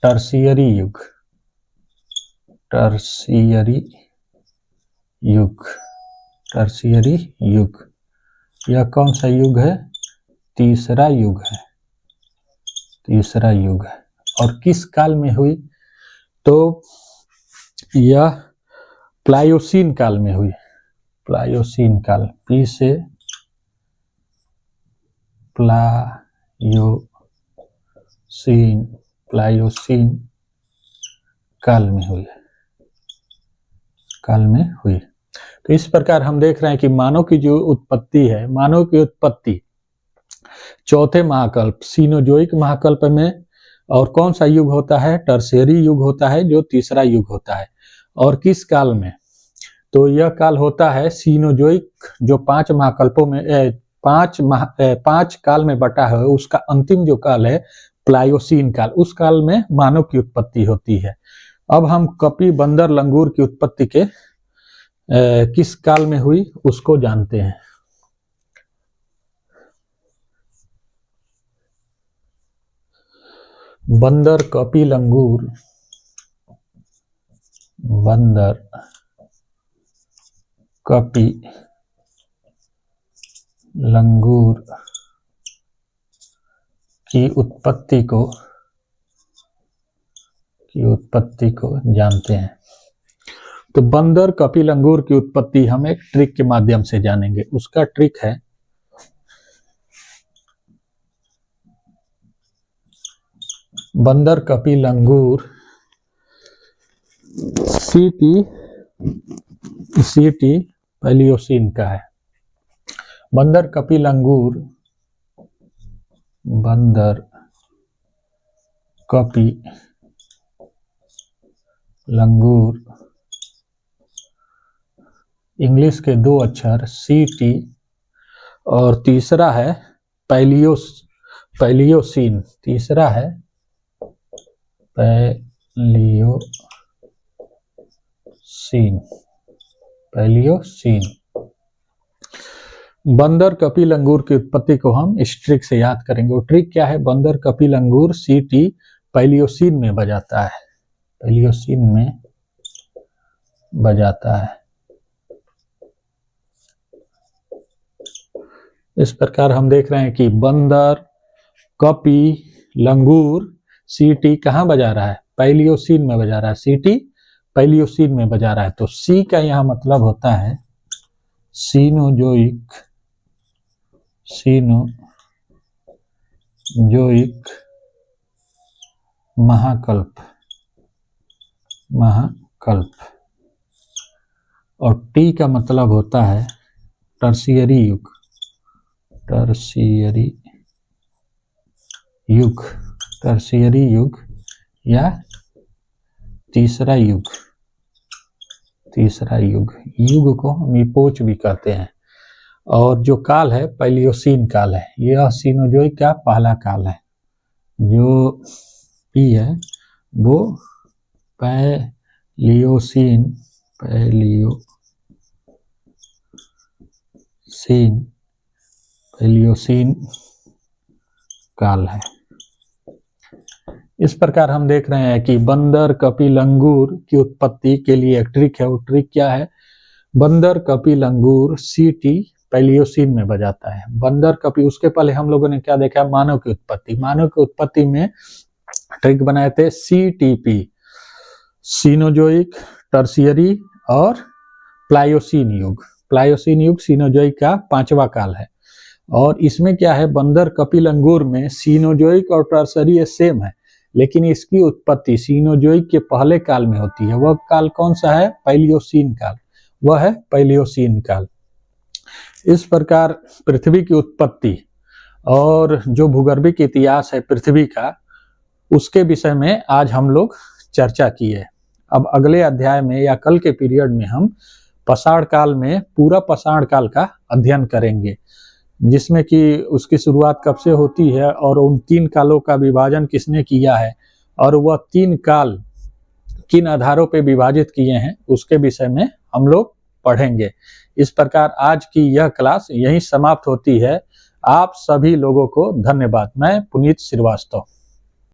टर्शियरी युग। यह कौन सा युग है? तीसरा युग है। और किस काल में हुई? तो यह प्लायोसीन काल में हुई। प्लायोसीन काल, P से प्लायोसीन काल में हुई। तो इस प्रकार हम देख रहे हैं कि मानव की जो उत्पत्ति है, मानव की उत्पत्ति चौथे महाकल्प सीनोजोइक महाकल्प में। और कौन सा युग होता है? टर्शियरी युग होता है, जो तीसरा युग होता है। और किस काल में? तो यह काल होता है सीनोजोइक, जो 5 महाकल्पों में 5 काल में बटा है। उसका अंतिम जो काल है प्लायोसीन काल, उस काल में मानव की उत्पत्ति होती है। अब हम कपि, बंदर, लंगूर की उत्पत्ति के किस काल में हुई उसको जानते हैं। बंदर, कपि, लंगूर, की उत्पत्ति को जानते हैं। तो बंदर, कपि, लंगूर की उत्पत्ति हम एक ट्रिक के माध्यम से जानेंगे। उसका ट्रिक है बंदर, कपि, लंगूर सीटी पैलियोसीन का है। बंदर, कपि, लंगूर इंग्लिश के 2 अक्षर CT और तीसरा है पैलियोसीन। तीसरा है पैलियोसीन। बंदर, कपि, लंगूर की उत्पत्ति को हम इस ट्रिक से याद करेंगे। वो ट्रिक क्या है? बंदर, कपि, लंगूर CT पैलियोसीन में बजाता है। इस प्रकार हम देख रहे हैं कि बंदर, कपि, लंगूर CT कहाँ बजा रहा है? पैलियोसीन में बजा रहा है। CT पैलियोसीन में बजा रहा है। तो C का यहाँ मतलब होता है सीनोजोइक सीनोजोइक महाकल्प और टी का मतलब होता है टर्शियरी युग या तीसरा युग युग को हम इपोच भी कहते हैं। और जो काल है पैलियोसीन काल है। यह सीनोजोइक का पहला काल है। जो पी है वो पैलियोसीन काल है। इस प्रकार हम देख रहे हैं कि बंदर कपिल अंगूर की उत्पत्ति के लिए एक ट्रिक है। वो ट्रिक क्या है? बंदर कपिल अंगूर सीटी पैलियोसीन में बजाता है। बंदर कपिल, उसके पहले हम लोगों ने क्या देखा? मानव की उत्पत्ति में ट्रिक बनाए थे CTP, सीनोजोइक, टर्शियरी और प्लायोसीन युग सीनोजोइक का पांचवा काल है। और इसमें क्या है? बंदर कपिल अंगूर में सीनोजोइक और टर्शियरी ये सेम है, लेकिन इसकी उत्पत्ति सीनोजोइक के पहले काल में होती है। वह काल कौन सा है? पैलियोसीन काल। वह है पैलियोसीन काल। इस प्रकार पृथ्वी की उत्पत्ति और जो भूगर्भिक इतिहास है पृथ्वी का, उसके विषय में आज हम लोग चर्चा किए। अब अगले अध्याय में या कल के पीरियड में हम पाषाण काल में पूरा पाषाण काल का अध्ययन करेंगे, जिसमें कि उसकी शुरुआत कब से होती है और उन 3 कालों का विभाजन किसने किया है और वह 3 काल किन आधारों पर विभाजित किए हैं, उसके विषय में हम लोग पढ़ेंगे। इस प्रकार आज की यह क्लास यहीं समाप्त होती है। आप सभी लोगों को धन्यवाद। मैं पुनीत श्रीवास्तव।